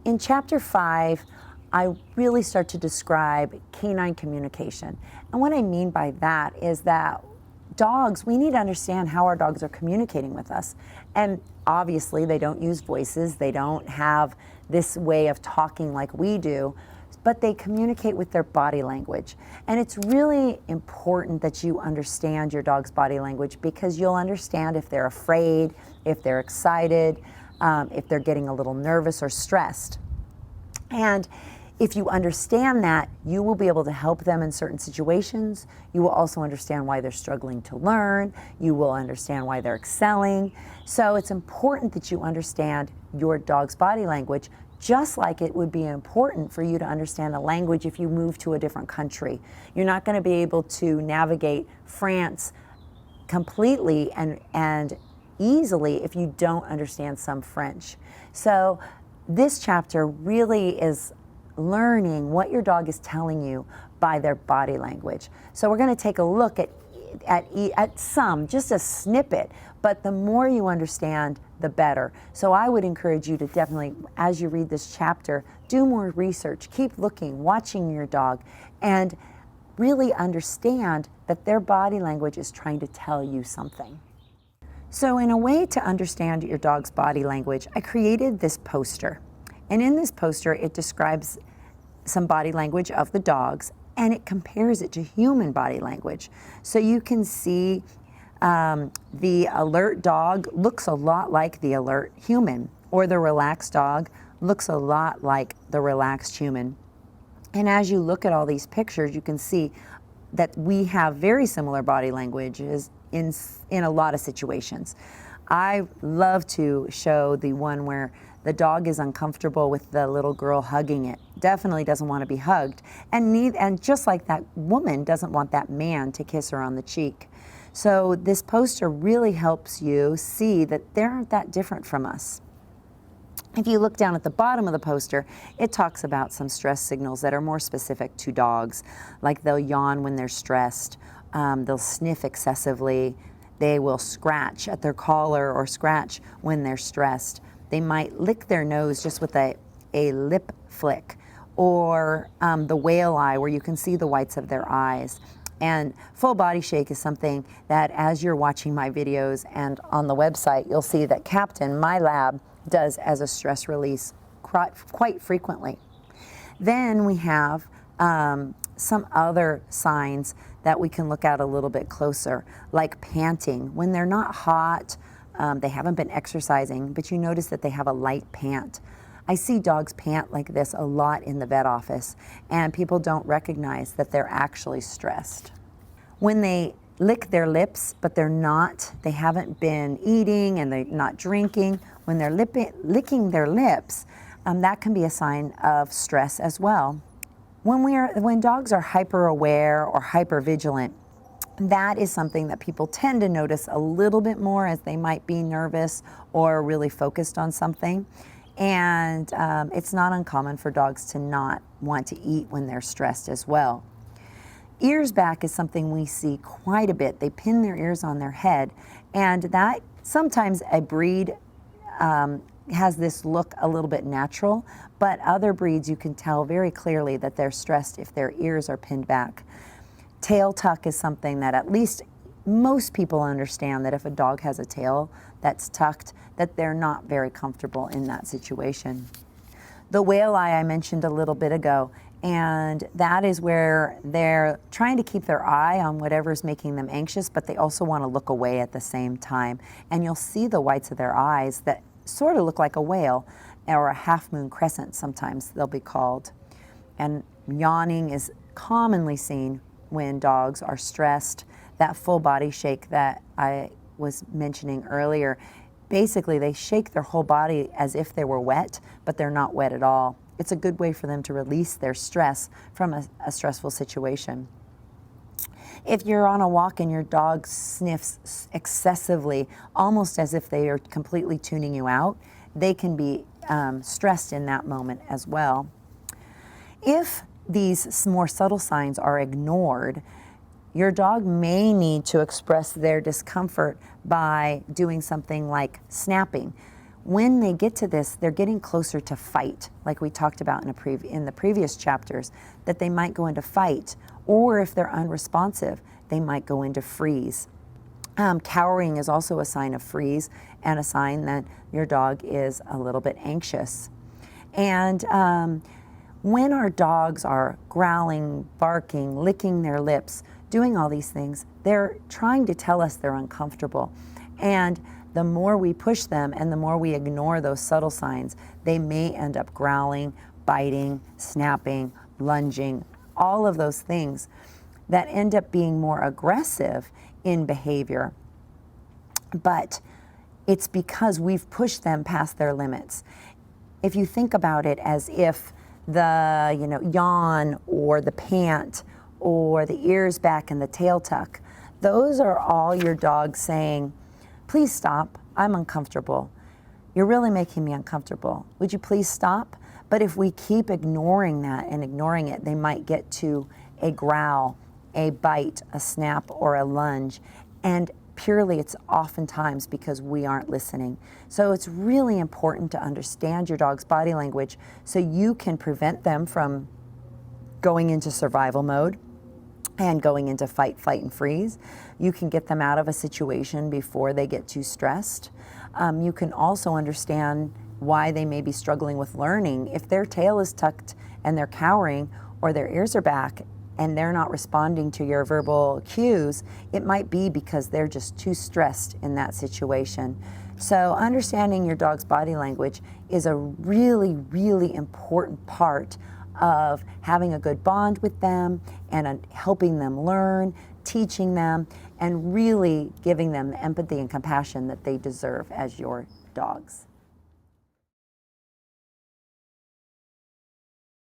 In chapter 5, I really start to describe canine communication. And what I mean by that is that dogs, we need to understand how our dogs are communicating with us. And obviously they don't use voices, they don't have this way of talking like we do, but they communicate with their body language. And it's really important that you understand your dog's body language, because you'll understand if they're afraid, if they're excited, if they're getting a little nervous or stressed. And if you understand that, you will be able to help them in certain situations. You will also understand why they're struggling to learn. You will understand why they're excelling. So it's important that you understand your dog's body language, just like it would be important for you to understand a language if you move to a different country. You're not going to be able to navigate France completely and easily if you don't understand some French. So this chapter really is learning what your dog is telling you by their body language. So we're going to take a look at some, just a snippet, but the more you understand, the better. So I would encourage you to definitely, as you read this chapter, do more research, keep looking, watching your dog, and really understand that their body language is trying to tell you something. So in a way to understand your dog's body language, I created this poster. And in this poster, it describes some body language of the dogs, and it compares it to human body language. So you can see the alert dog looks a lot like the alert human, or the relaxed dog looks a lot like the relaxed human. And as you look at all these pictures, you can see that we have very similar body languages in a lot of situations. I love to show the one where the dog is uncomfortable with the little girl hugging it, definitely doesn't want to be hugged, and just like that woman doesn't want that man to kiss her on the cheek. So this poster really helps you see that they aren't that different from us. If you look down at the bottom of the poster, it talks about some stress signals that are more specific to dogs, like they'll yawn when they're stressed, they'll sniff excessively, they will scratch at their collar or scratch when they're stressed. They might lick their nose just with a lip flick, or the whale eye, where you can see the whites of their eyes. And full body shake is something that, as you're watching my videos and on the website, you'll see that Captain, my lab, does as a stress release quite frequently. Then we have some other signs that we can look at a little bit closer, like panting. When they're not hot, they haven't been exercising, but you notice that they have a light pant. I see dogs pant like this a lot in the vet office, and people don't recognize that they're actually stressed. When they lick their lips, but they haven't been eating and they're not drinking, when they're licking their lips, that can be a sign of stress as well. When dogs are hyper aware or hyper vigilant, that is something that people tend to notice a little bit more, as they might be nervous or really focused on something. And it's not uncommon for dogs to not want to eat when they're stressed as well. Ears back is something we see quite a bit. They pin their ears on their head, and that sometimes a breed has this look a little bit natural, but other breeds you can tell very clearly that they're stressed if their ears are pinned back. Tail tuck is something that at least most people understand, that if a dog has a tail that's tucked, that they're not very comfortable in that situation. The whale eye I mentioned a little bit ago, and that is where they're trying to keep their eye on whatever's making them anxious, but they also want to look away at the same time. And you'll see the whites of their eyes that sort of look like a whale, or a half moon crescent sometimes they'll be called. And yawning is commonly seen when dogs are stressed. That full body shake that I was mentioning earlier, basically they shake their whole body as if they were wet, but they're not wet at all. It's a good way for them to release their stress from a stressful situation. If you're on a walk and your dog sniffs excessively, almost as if they are completely tuning you out, they can be stressed in that moment as well. If these more subtle signs are ignored, your dog may need to express their discomfort by doing something like snapping. when they get to this, they're getting closer to fight, like we talked about in the previous chapters, that they might go into fight, or if they're unresponsive, they might go into freeze. Cowering is also a sign of freeze and a sign that your dog is a little bit anxious. And when our dogs are growling, barking, licking their lips, doing all these things, they're trying to tell us they're uncomfortable. And the more we push them and the more we ignore those subtle signs, they may end up growling, biting, snapping, lunging, all of those things that end up being more aggressive in behavior. But it's because we've pushed them past their limits. If you think about it as if the yawn or the pant or the ears back and the tail tuck, those are all your dog saying, please stop, I'm uncomfortable. You're really making me uncomfortable. Would you please stop? But if we keep ignoring that and ignoring it, they might get to a growl, a bite, a snap, or a lunge. And purely it's oftentimes because we aren't listening. So it's really important to understand your dog's body language so you can prevent them from going into survival mode and going into fight, flight, and freeze. You can get them out of a situation before they get too stressed. You can also understand why they may be struggling with learning. If their tail is tucked and they're cowering, or their ears are back and they're not responding to your verbal cues, it might be because they're just too stressed in that situation. So understanding your dog's body language is a really, really important part of having a good bond with them and helping them learn, teaching them, and really giving them the empathy and compassion that they deserve as your dogs.